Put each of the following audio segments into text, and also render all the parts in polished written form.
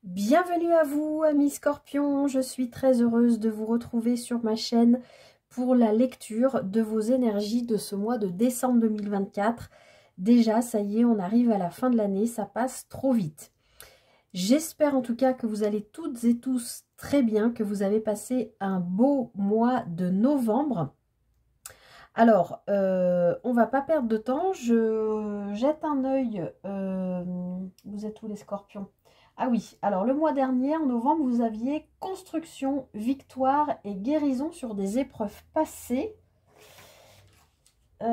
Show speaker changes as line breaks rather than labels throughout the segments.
Bienvenue à vous, amis Scorpions. Je suis très heureuse de vous retrouver sur ma chaîne pour la lecture de vos énergies de ce mois de décembre 2024. Déjà, ça y est, on arrive à la fin de l'année, ça passe trop vite. J'espère en tout cas que vous allez toutes et tous très bien, que vous avez passé un beau mois de novembre. Alors, on va pas perdre de temps, je jette un œil. Vous êtes où les Scorpions? Ah oui, alors le mois dernier, en novembre, vous aviez construction, victoire et guérison sur des épreuves passées. Et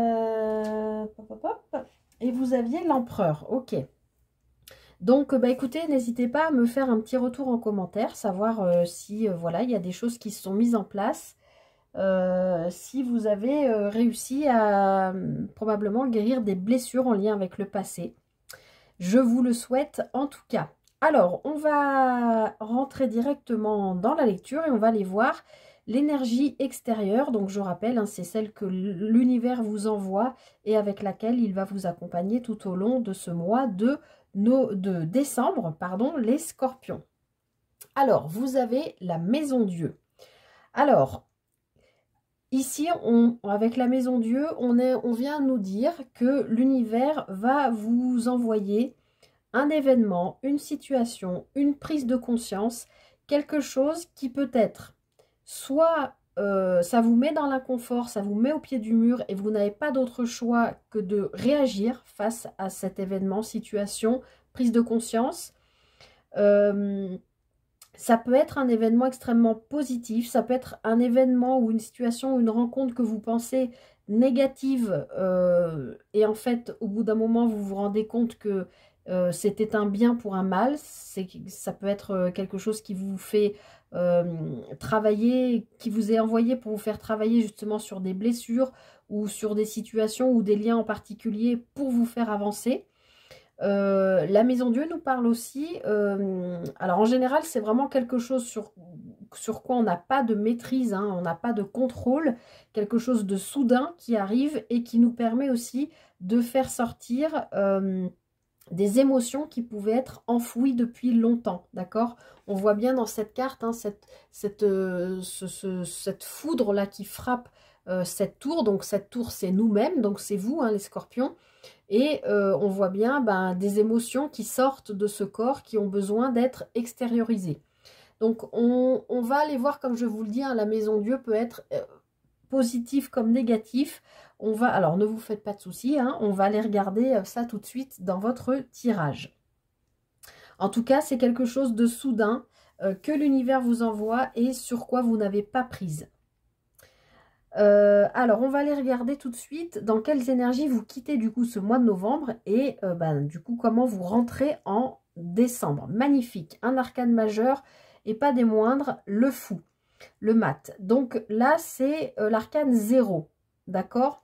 vous aviez l'empereur, ok. Donc, bah, écoutez, n'hésitez pas à me faire un petit retour en commentaire, savoir si voilà, il y a des choses qui se sont mises en place. Si vous avez réussi à probablement guérir des blessures en lien avec le passé. Je vous le souhaite en tout cas. Alors, on va rentrer directement dans la lecture et on va aller voir l'énergie extérieure. Donc, je rappelle, hein, c'est celle que l'univers vous envoie et avec laquelle il va vous accompagner tout au long de ce mois de décembre, pardon, les Scorpions. Alors, vous avez la Maison Dieu. Alors, ici, avec la Maison Dieu, on vient nous dire que l'univers va vous envoyer un événement, une situation, une prise de conscience, quelque chose qui peut être soit ça vous met dans l'inconfort, ça vous met au pied du mur et vous n'avez pas d'autre choix que de réagir face à cet événement, situation, prise de conscience. Ça peut être un événement extrêmement positif, ça peut être un événement ou une situation ou une rencontre que vous pensez négative et en fait au bout d'un moment vous vous rendez compte que c'était un bien pour un mal. Ça peut être quelque chose qui vous fait travailler, qui vous est envoyé pour vous faire travailler justement sur des blessures ou sur des situations ou des liens en particulier pour vous faire avancer. La Maison Dieu nous parle aussi, alors en général c'est vraiment quelque chose sur quoi on n'a pas de maîtrise, hein, on n'a pas de contrôle, quelque chose de soudain qui arrive et qui nous permet aussi de faire sortir des émotions qui pouvaient être enfouies depuis longtemps, d'accord? On voit bien dans cette carte, hein, cette foudre-là qui frappe cette tour, donc cette tour c'est nous-mêmes, donc c'est vous, hein, les Scorpions. Et on voit bien des émotions qui sortent de ce corps qui ont besoin d'être extériorisées. Donc on va aller voir, comme je vous le dis, hein, la Maison Dieu peut être positif comme négatif. Alors ne vous faites pas de soucis, hein, on va aller regarder ça tout de suite dans votre tirage. En tout cas, c'est quelque chose de soudain que l'univers vous envoie et sur quoi vous n'avez pas prise. Alors, on va aller regarder tout de suite dans quelles énergies vous quittez du coup ce mois de novembre et du coup comment vous rentrez en décembre. Magnifique, un arcane majeur et pas des moindres, le fou, le mat. Donc là, c'est l'arcane 0, d'accord?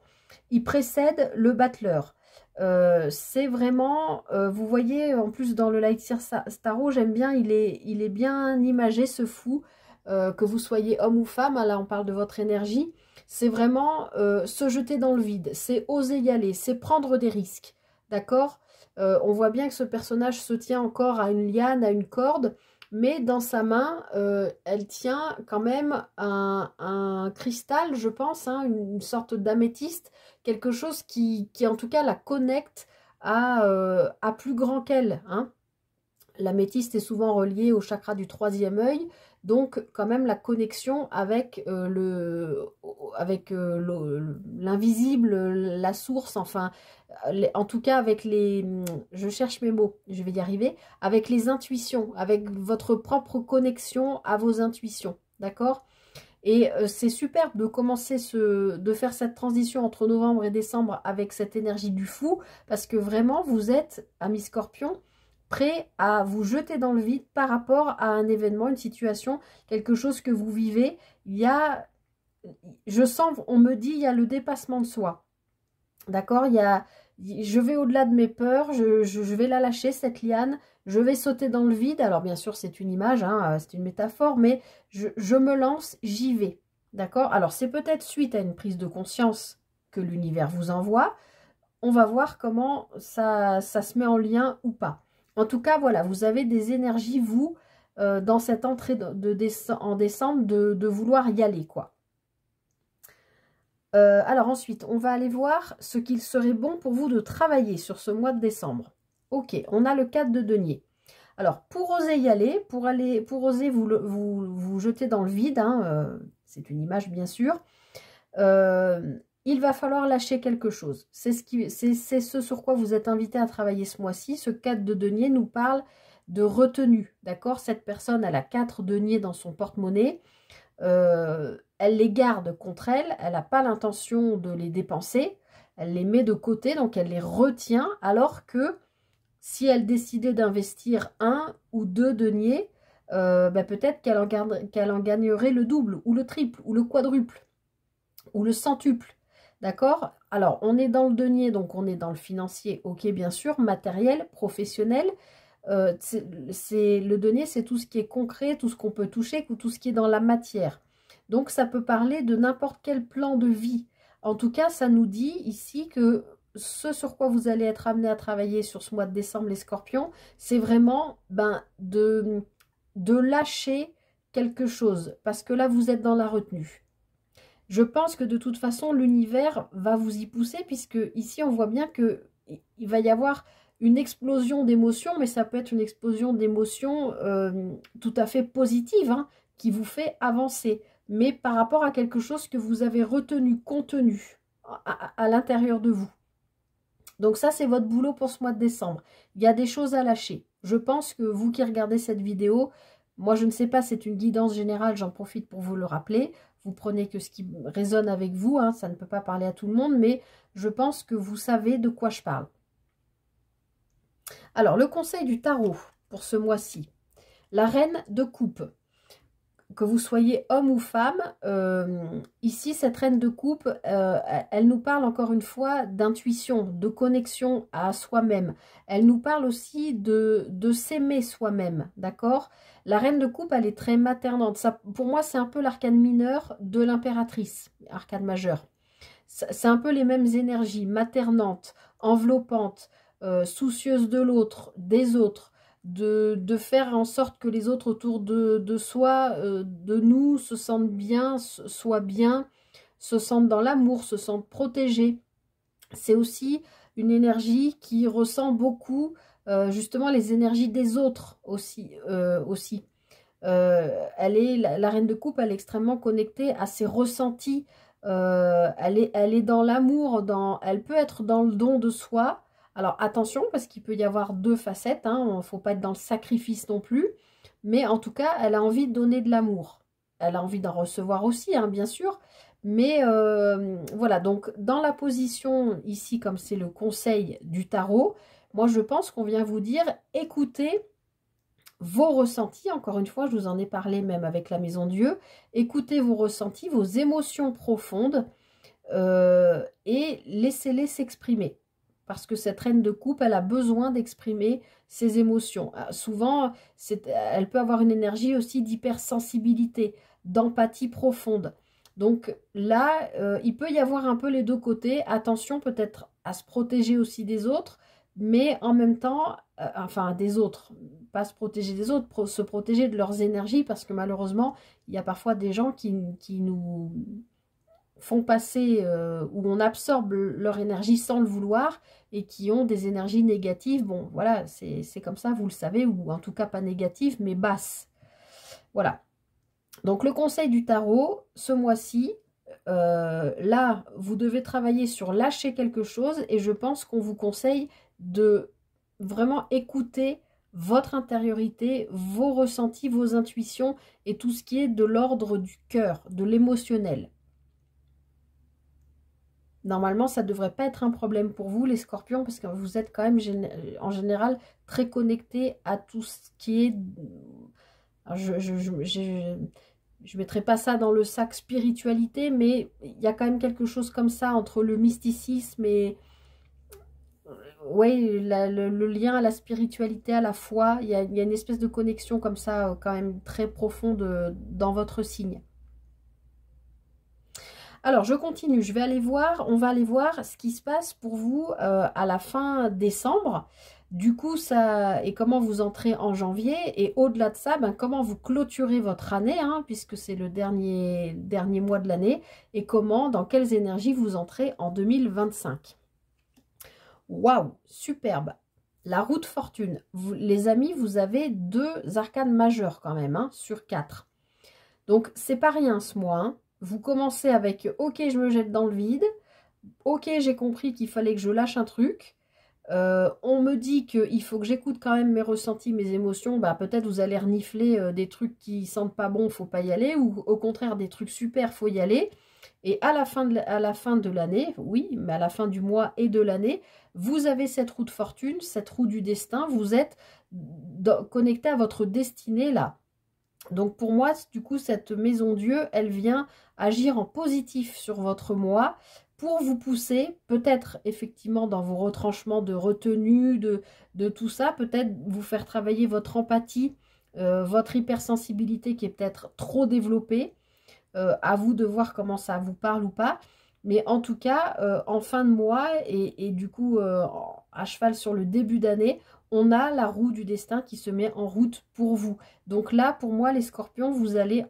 Il précède le battleur. C'est vraiment, vous voyez, en plus dans le Light Starro, j'aime bien, il est bien imagé ce fou, que vous soyez homme ou femme, hein, là on parle de votre énergie. C'est vraiment se jeter dans le vide, c'est oser y aller, c'est prendre des risques, d'accord? On voit bien que ce personnage se tient encore à une liane, à une corde, mais dans sa main, elle tient quand même un cristal, je pense, hein, une sorte d'améthyste, quelque chose qui en tout cas la connecte à plus grand qu'elle, hein. L'améthyste est souvent relié au chakra du troisième œil, donc quand même la connexion avec l'invisible, la source, enfin, en tout cas avec je cherche mes mots, je vais y arriver, avec les intuitions, avec votre propre connexion à vos intuitions, d'accord? Et c'est superbe de commencer de faire cette transition entre novembre et décembre avec cette énergie du fou, parce que vraiment vous êtes, amis Scorpions, prêt à vous jeter dans le vide par rapport à un événement, une situation, quelque chose que vous vivez. Je sens, on me dit, il y a le dépassement de soi. D'accord? Je vais au-delà de mes peurs, je vais la lâcher, cette liane, je vais sauter dans le vide. Alors bien sûr, c'est une image, hein, c'est une métaphore, mais je me lance, j'y vais. D'accord? Alors c'est peut-être suite à une prise de conscience que l'univers vous envoie. On va voir comment ça se met en lien ou pas. En tout cas, voilà, vous avez des énergies, vous, dans cette entrée en décembre, de vouloir y aller, quoi. Alors ensuite, on va aller voir ce qu'il serait bon pour vous de travailler sur ce mois de décembre. Ok, on a le 4 de denier. Alors, pour oser y aller, pour oser vous jeter dans le vide, hein, c'est une image bien sûr, il va falloir lâcher quelque chose. C'est ce sur quoi vous êtes invité à travailler ce mois-ci. Ce 4 de denier nous parle de retenue, d'accord? Cette personne, elle a 4 deniers dans son porte-monnaie. Elle les garde contre elle, elle n'a pas l'intention de les dépenser, elle les met de côté, donc elle les retient, alors que si elle décidait d'investir 1 ou 2 deniers, peut-être qu'elle en gagnerait le double, ou le triple, ou le quadruple, ou le centuple. D'accord? Alors, on est dans le denier, donc on est dans le financier, ok, bien sûr, matériel, professionnel. Le denier, c'est tout ce qui est concret, tout ce qu'on peut toucher, ou tout ce qui est dans la matière. Donc, ça peut parler de n'importe quel plan de vie. En tout cas, ça nous dit ici que ce sur quoi vous allez être amené à travailler sur ce mois de décembre, les scorpions, c'est vraiment de lâcher quelque chose. Parce que là, vous êtes dans la retenue. Je pense que de toute façon, l'univers va vous y pousser, puisque ici, on voit bien qu'il va y avoir une explosion d'émotions, mais ça peut être une explosion d'émotions tout à fait positive, hein, qui vous fait avancer, mais par rapport à quelque chose que vous avez retenu, contenu à l'intérieur de vous. Donc ça, c'est votre boulot pour ce mois de décembre. Il y a des choses à lâcher. Je pense que vous qui regardez cette vidéo, moi je ne sais pas, c'est une guidance générale, j'en profite pour vous le rappeler. Vous prenez que ce qui résonne avec vous, hein, ça ne peut pas parler à tout le monde, mais je pense que vous savez de quoi je parle. Alors, le conseil du tarot pour ce mois-ci. La reine de coupe. Que vous soyez homme ou femme, ici, cette reine de coupe, elle nous parle encore une fois d'intuition, de connexion à soi-même. Elle nous parle aussi de s'aimer soi-même, d'accord? La reine de coupe, elle est très maternante. Ça, pour moi, c'est un peu l'arcane mineur de l'impératrice, arcane majeure. C'est un peu les mêmes énergies, maternantes, enveloppantes, soucieuses de l'autre, des autres, de faire en sorte que les autres autour de soi, de nous, se sentent bien, soient bien, se sentent dans l'amour, se sentent protégés. C'est aussi une énergie qui ressent beaucoup justement les énergies des autres aussi. La reine de coupe, elle est extrêmement connectée à ses ressentis. Elle est dans l'amour, elle peut être dans le don de soi. Alors attention, parce qu'il peut y avoir deux facettes, hein, il ne faut pas être dans le sacrifice non plus. Mais en tout cas, elle a envie de donner de l'amour. Elle a envie d'en recevoir aussi, hein, bien sûr. Mais voilà, donc dans la position ici, comme c'est le conseil du tarot, moi je pense qu'on vient vous dire, écoutez vos ressentis, encore une fois, je vous en ai parlé même avec la Maison Dieu, écoutez vos ressentis, vos émotions profondes et laissez-les s'exprimer. Parce que cette reine de coupe, elle a besoin d'exprimer ses émotions. Souvent, elle peut avoir une énergie aussi d'hypersensibilité, d'empathie profonde. Donc là, il peut y avoir un peu les deux côtés. Attention peut-être à se protéger aussi des autres, mais en même temps, enfin des autres, pas se protéger des autres, se protéger de leurs énergies, parce que malheureusement, il y a parfois des gens qui nous font passer, où on absorbe leur énergie sans le vouloir, et qui ont des énergies négatives. Bon, voilà, c'est comme ça, vous le savez, ou en tout cas pas négatives, mais basses. Voilà. Donc le conseil du tarot, ce mois-ci, là, vous devez travailler sur lâcher quelque chose, et je pense qu'on vous conseille de vraiment écouter votre intériorité, vos ressentis, vos intuitions, et tout ce qui est de l'ordre du cœur, de l'émotionnel. Normalement, ça ne devrait pas être un problème pour vous, les scorpions, parce que vous êtes quand même, en général, très connectés à tout ce qui est... Alors, je ne mettrai pas ça dans le sac spiritualité, mais il y a quand même quelque chose comme ça entre le mysticisme et... Oui, le lien à la spiritualité, à la foi, il y a une espèce de connexion comme ça, quand même très profonde dans votre signe. Alors, je continue, on va aller voir ce qui se passe pour vous à la fin décembre. Du coup, ça, et comment vous entrez en janvier, et au-delà de ça, ben, comment vous clôturez votre année, hein, puisque c'est le dernier mois de l'année, et comment, dans quelles énergies vous entrez en 2025. Waouh, superbe. La roue de fortune. Vous, les amis, vous avez 2 arcanes majeures quand même, hein, sur 4. Donc, c'est pas rien ce mois, hein. Vous commencez avec « Ok, je me jette dans le vide. Ok, j'ai compris qu'il fallait que je lâche un truc. On me dit qu'il faut que j'écoute quand même mes ressentis, mes émotions. Bah, peut-être vous allez renifler des trucs qui sentent pas bon, faut pas y aller. Ou au contraire, des trucs super, faut y aller. Et à la fin de l'année, oui, mais à la fin du mois et de l'année, vous avez cette roue de fortune, cette roue du destin. Vous êtes connecté à votre destinée là. Donc pour moi, du coup, cette maison Dieu, elle vient agir en positif sur votre moi pour vous pousser, peut-être effectivement dans vos retranchements de retenue, de tout ça, peut-être vous faire travailler votre empathie, votre hypersensibilité qui est peut-être trop développée. À vous de voir comment ça vous parle ou pas. Mais en tout cas, en fin de mois et du coup à cheval sur le début d'année, on a la roue du destin qui se met en route pour vous. Donc là, pour moi, les scorpions, vous allez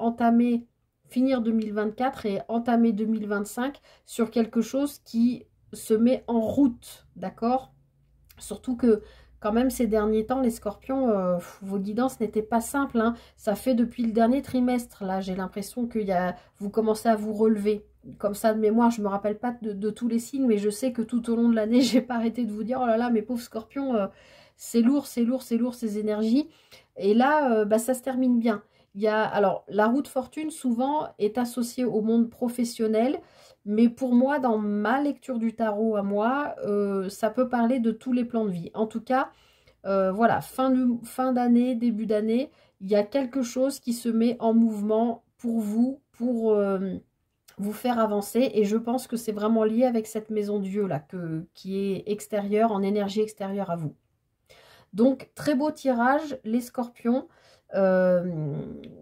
finir 2024 et entamer 2025 sur quelque chose qui se met en route, d'accord? Surtout que quand même ces derniers temps, les scorpions, vos guidances n'étaient pas simples, hein. Ça fait depuis le dernier trimestre, là, j'ai l'impression que vous commencez à vous relever. Comme ça, de mémoire, je ne me rappelle pas de tous les signes, mais je sais que tout au long de l'année, j'ai pas arrêté de vous dire, oh là là, mes pauvres scorpions, c'est lourd, c'est lourd, c'est lourd, ces énergies. Et là, bah, ça se termine bien. Alors, la roue de fortune, souvent, est associée au monde professionnel. Mais pour moi, dans ma lecture du tarot à moi, ça peut parler de tous les plans de vie. En tout cas, voilà, fin d'année, début d'année, il y a quelque chose qui se met en mouvement pour vous, pour vous faire avancer. Et je pense que c'est vraiment lié avec cette maison Dieu là, qui est extérieure, en énergie extérieure à vous. Donc, très beau tirage, les scorpions.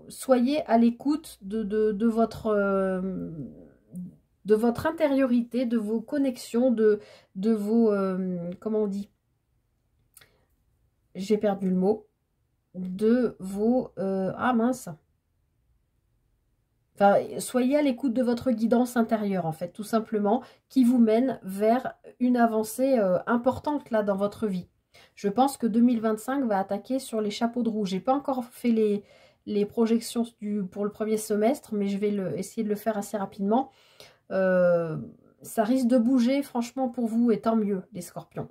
Soyez à l'écoute de votre intériorité, de vos connexions, de vos... comment on dit? J'ai perdu le mot. De vos... ah mince. Enfin, soyez à l'écoute de votre guidance intérieure, en fait, tout simplement, qui vous mène vers une avancée importante, là, dans votre vie. Je pense que 2025 va attaquer sur les chapeaux de roue. J'ai pas encore fait les projections pour le premier semestre, mais je vais essayer de le faire assez rapidement. Ça risque de bouger, franchement, pour vous, et tant mieux, les scorpions.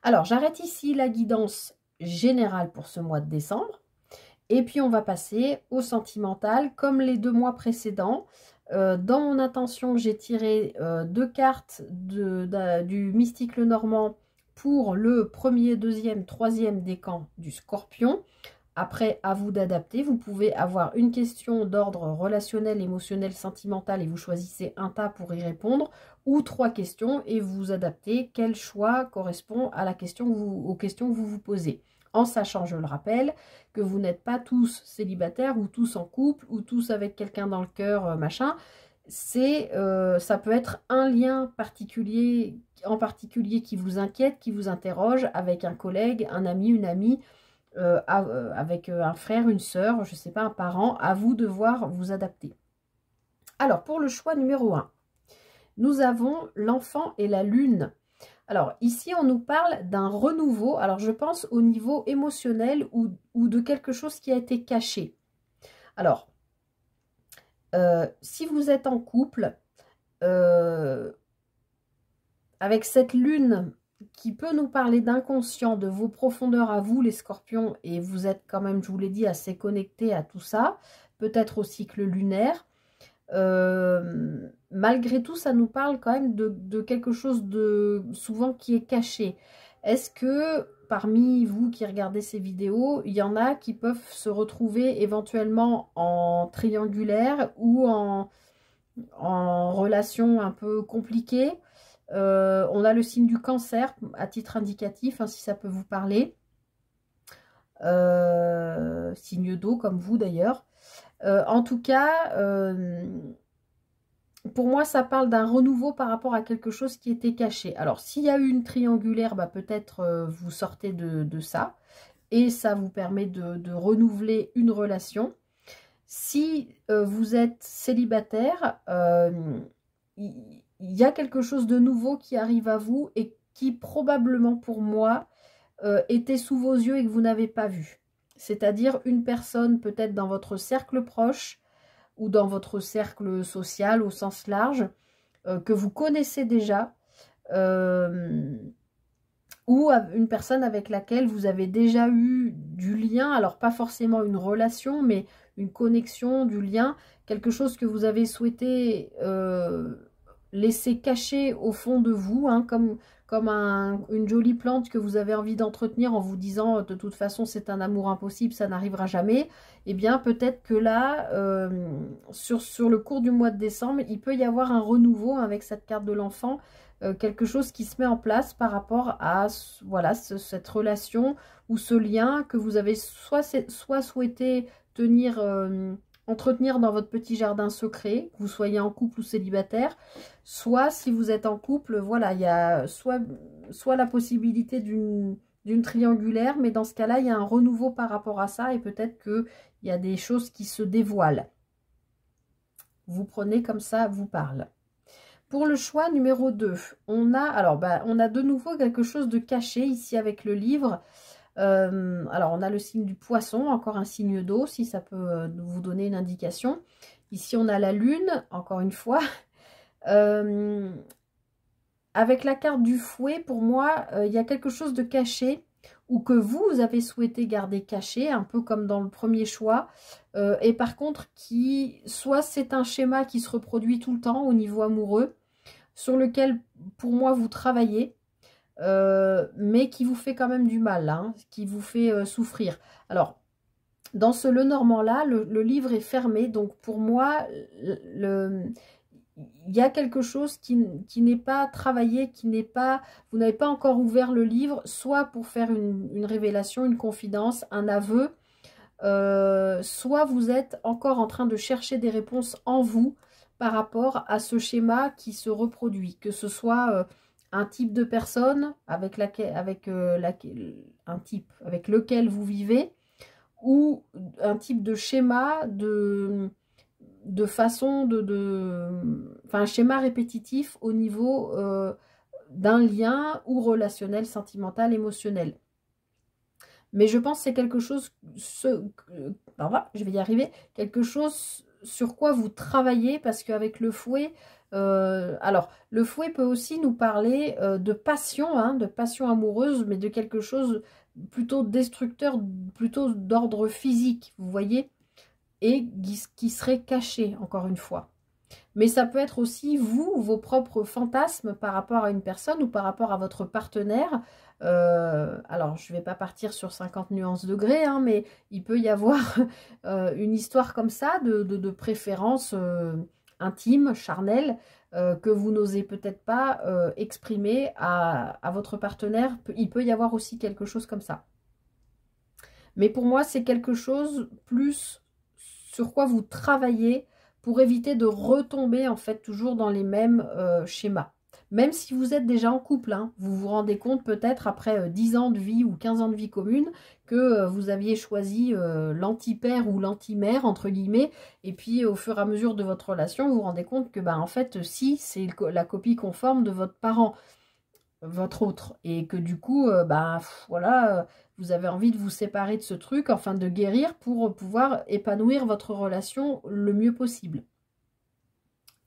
Alors, j'arrête ici la guidance générale pour ce mois de décembre. Et puis, on va passer au sentimental, comme les 2 mois précédents. Dans mon intention, j'ai tiré 2 cartes du Mystique Lenormand pour le premier, deuxième, troisième décan du Scorpion. Après, à vous d'adapter. Vous pouvez avoir une question d'ordre relationnel, émotionnel, sentimental et vous choisissez un tas pour y répondre, ou 3 questions et vous adaptez quel choix correspond à la question aux questions que vous vous posez. En sachant, je le rappelle, que vous n'êtes pas tous célibataires ou tous en couple ou tous avec quelqu'un dans le cœur, machin. Ça peut être un lien particulier, en particulier qui vous inquiète, qui vous interroge avec un collègue, un ami, une amie, avec un frère, une sœur, je ne sais pas, un parent. À vous de voir vous adapter. Alors, pour le choix numéro 1, nous avons l'enfant et la lune. Alors, ici, on nous parle d'un renouveau. Alors, je pense au niveau émotionnel ou de quelque chose qui a été caché. Alors, si vous êtes en couple, avec cette lune qui peut nous parler d'inconscient, de vos profondeurs à vous, les scorpions, et vous êtes quand même, je vous l'ai dit, assez connectés à tout ça, peut-être au cycle lunaire. Malgré tout, ça nous parle quand même de quelque chose de souvent qui est caché. Est-ce que parmi vous qui regardez ces vidéos, il y en a qui peuvent se retrouver éventuellement en triangulaire ou en relation un peu compliquée? On a le signe du cancer à titre indicatif, hein, si ça peut vous parler. Signe d'eau comme vous d'ailleurs. En tout cas, pour moi, ça parle d'un renouveau par rapport à quelque chose qui était caché. Alors, s'il y a eu une triangulaire, bah, peut-être vous sortez de ça. Et ça vous permet de renouveler une relation. Si vous êtes célibataire, il y a quelque chose de nouveau qui arrive à vous et qui probablement pour moi était sous vos yeux et que vous n'avez pas vu. C'est-à-dire une personne peut-être dans votre cercle proche ou dans votre cercle social au sens large que vous connaissez déjà ou une personne avec laquelle vous avez déjà eu du lien, alors pas forcément une relation, mais une connexion, du lien, quelque chose que vous avez souhaité laisser caché au fond de vous, hein, comme une jolie plante que vous avez envie d'entretenir en vous disant de toute façon c'est un amour impossible, ça n'arrivera jamais. Eh bien peut-être que là, sur le cours du mois de décembre, il peut y avoir un renouveau avec cette carte de l'enfant, quelque chose qui se met en place par rapport à voilà, cette relation ou ce lien que vous avez soit souhaité tenir, entretenir dans votre petit jardin secret, que vous soyez en couple ou célibataire, soit si vous êtes en couple, voilà, il y a soit la possibilité d'une triangulaire, mais dans ce cas-là, il y a un renouveau par rapport à ça et peut-être qu'il y a des choses qui se dévoilent. Vous prenez comme ça vous parle. Pour le choix numéro 2, on a de nouveau quelque chose de caché ici avec le livre. Alors, on a le signe du poisson, encore un signe d'eau, si ça peut vous donner une indication. Ici, on a la lune, encore une fois. Avec la carte du fouet, pour moi, il y a quelque chose de caché ou que vous avez souhaité garder caché, un peu comme dans le premier choix. Et par contre, soit c'est un schéma qui se reproduit tout le temps au niveau amoureux, sur lequel, pour moi, vous travaillez, mais qui vous fait quand même du mal, hein, qui vous fait souffrir. Alors, dans ce Lenormand-là, le livre est fermé, donc pour moi, il y a quelque chose qui n'est pas travaillé, vous n'avez pas encore ouvert le livre, soit pour faire une révélation, une confidence, un aveu, soit vous êtes encore en train de chercher des réponses en vous par rapport à ce schéma qui se reproduit, que ce soit un type de personne avec lequel vous vivez, ou un type de schéma de façon enfin un schéma répétitif au niveau d'un lien ou relationnel, sentimental, émotionnel. Mais je pense que c'est quelque chose, je vais y arriver, quelque chose sur quoi vous travaillez, parce qu'avec le fouet, alors le fouet peut aussi nous parler de passion, hein, de passion amoureuse, mais de quelque chose plutôt destructeur, plutôt d'ordre physique, vous voyez, et qui serait caché, encore une fois. Mais ça peut être aussi vous, vos propres fantasmes par rapport à une personne ou par rapport à votre partenaire. Alors, je ne vais pas partir sur 50 nuances degrés, hein, mais il peut y avoir une histoire comme ça de préférence intime, charnelle, que vous n'osez peut-être pas exprimer à votre partenaire. Il peut y avoir aussi quelque chose comme ça. Mais pour moi, c'est quelque chose plus sur quoi vous travaillez pour éviter de retomber en fait toujours dans les mêmes schémas. Même si vous êtes déjà en couple, hein, vous vous rendez compte peut-être après 10 ans de vie ou 15 ans de vie commune que vous aviez choisi l'anti-père ou l'anti-mère entre guillemets, et puis au fur et à mesure de votre relation, vous vous rendez compte que en fait si c'est la copie conforme de votre parent, votre autre, et que du coup voilà, vous avez envie de vous séparer de ce truc, enfin de guérir pour pouvoir épanouir votre relation le mieux possible.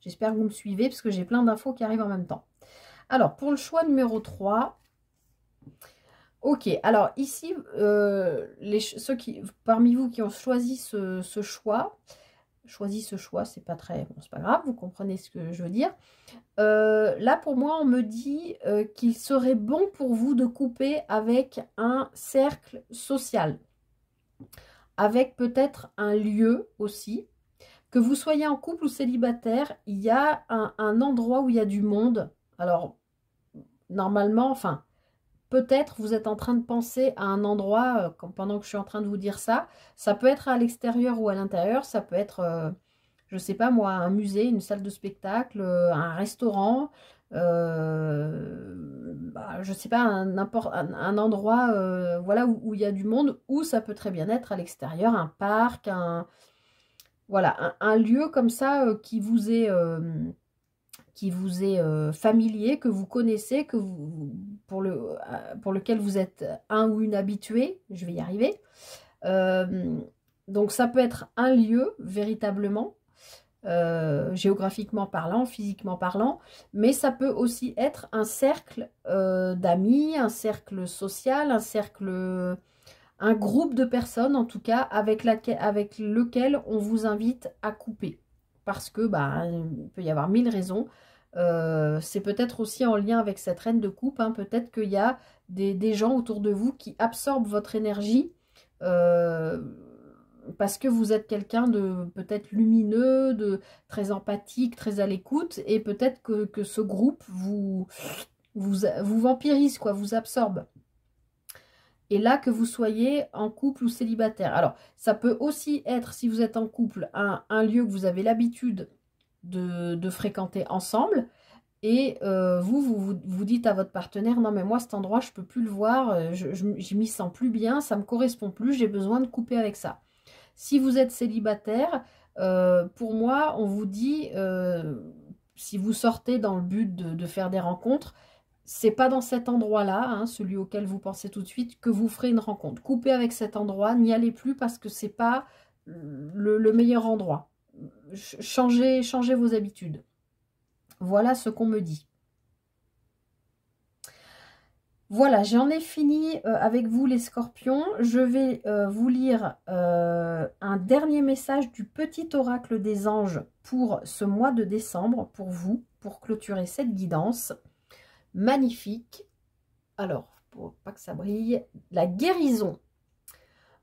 J'espère que vous me suivez parce que j'ai plein d'infos qui arrivent en même temps. Alors, pour le choix numéro 3, ok, alors ici, ceux parmi vous qui ont choisi ce choix, c'est pas très, bon, c'est pas grave, vous comprenez ce que je veux dire. Là, pour moi, on me dit qu'il serait bon pour vous de couper avec un cercle social, avec peut-être un lieu aussi. Que vous soyez en couple ou célibataire, il y a un endroit où il y a du monde. Alors, normalement, enfin, peut-être vous êtes en train de penser à un endroit, pendant que je suis en train de vous dire ça. Ça peut être à l'extérieur ou à l'intérieur. Ça peut être je sais pas moi, un musée, une salle de spectacle, un restaurant, je sais pas, un endroit voilà, où il y a du monde, ou ça peut très bien être à l'extérieur, un parc, voilà, un lieu comme ça qui vous est familier, que vous connaissez, pour lequel vous êtes un ou une habitué, je vais y arriver. Donc ça peut être un lieu véritablement, géographiquement parlant, physiquement parlant, mais ça peut aussi être un cercle d'amis, un cercle social, un groupe de personnes en tout cas avec lequel on vous invite à couper. Parce que il peut y avoir 1000 raisons. C'est peut-être aussi en lien avec cette reine de coupe, hein. Peut-être qu'il y a des gens autour de vous qui absorbent votre énergie parce que vous êtes quelqu'un de peut-être lumineux, de très empathique, très à l'écoute, et peut-être que ce groupe vous vampirise, quoi, vous absorbe. Et là, que vous soyez en couple ou célibataire. Alors, ça peut aussi être, si vous êtes en couple, un lieu que vous avez l'habitude de fréquenter ensemble. Et vous dites à votre partenaire, non mais moi cet endroit, je ne peux plus le voir, je m'y sens plus bien, ça ne me correspond plus, j'ai besoin de couper avec ça. Si vous êtes célibataire, pour moi, on vous dit, si vous sortez dans le but de faire des rencontres, c'est pas dans cet endroit-là, hein, celui auquel vous pensez tout de suite, que vous ferez une rencontre. Coupez avec cet endroit, n'y allez plus parce que c'est pas le meilleur endroit. Changez vos habitudes. Voilà ce qu'on me dit. Voilà, j'en ai fini avec vous les scorpions. Je vais vous lire un dernier message du petit oracle des anges pour ce mois de décembre, pour vous, pour clôturer cette guidance. Magnifique. Alors, pour pas que ça brille, la guérison.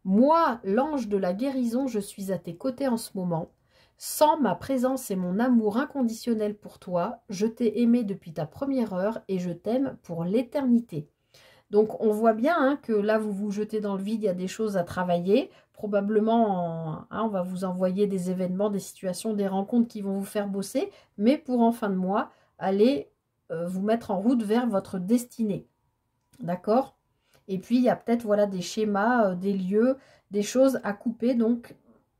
Moi, l'ange de la guérison, je suis à tes côtés en ce moment. Sans ma présence et mon amour inconditionnel pour toi, je t'ai aimé depuis ta première heure et je t'aime pour l'éternité. Donc, on voit bien hein, que là, vous vous jetez dans le vide, il y a des choses à travailler. Probablement, on va vous envoyer des événements, des situations, des rencontres qui vont vous faire bosser. Mais pour en fin de mois, allez vous mettre en route vers votre destinée. D'accord ? Et puis, il y a peut-être voilà, des schémas, des lieux, des choses à couper. Donc,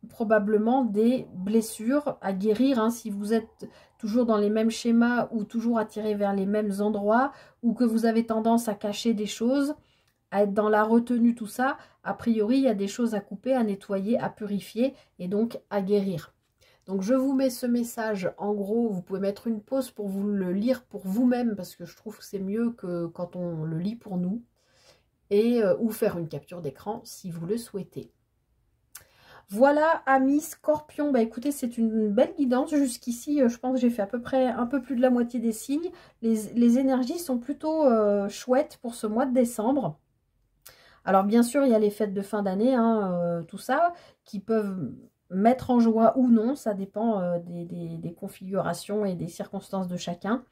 probablement des blessures à guérir. Hein, si vous êtes toujours dans les mêmes schémas ou toujours attiré vers les mêmes endroits ou que vous avez tendance à cacher des choses, à être dans la retenue, tout ça, a priori, il y a des choses à couper, à nettoyer, à purifier et donc à guérir. Donc, je vous mets ce message. En gros, vous pouvez mettre une pause pour vous le lire pour vous-même parce que je trouve que c'est mieux que quand on le lit pour nous. Et, ou faire une capture d'écran si vous le souhaitez. Voilà, amis scorpions, écoutez, c'est une belle guidance. Jusqu'ici, je pense que j'ai fait à peu près un peu plus de la moitié des signes. Les énergies sont plutôt chouettes pour ce mois de décembre. Alors, bien sûr, il y a les fêtes de fin d'année, hein, tout ça, qui peuvent mettre en joie ou non. Ça dépend des configurations et des circonstances de chacun.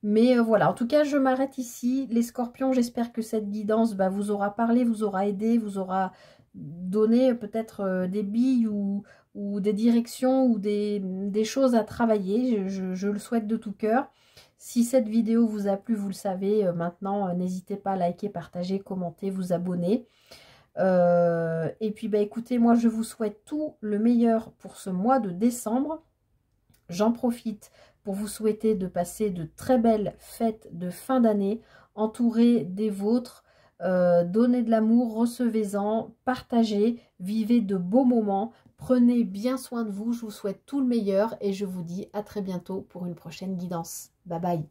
Mais voilà, en tout cas, je m'arrête ici. Les scorpions, j'espère que cette guidance vous aura parlé, vous aura aidé, vous aura donné peut-être des billes ou des directions ou des choses à travailler. Je le souhaite de tout cœur. Si cette vidéo vous a plu, vous le savez, maintenant, n'hésitez pas à liker, partager, commenter, vous abonner. Et puis, écoutez, moi, je vous souhaite tout le meilleur pour ce mois de décembre. J'en profite pour vous souhaiter de passer de très belles fêtes de fin d'année, entourées des vôtres, donnez de l'amour, recevez-en, partagez, vivez de beaux moments, prenez bien soin de vous, je vous souhaite tout le meilleur et je vous dis à très bientôt pour une prochaine guidance. Bye bye.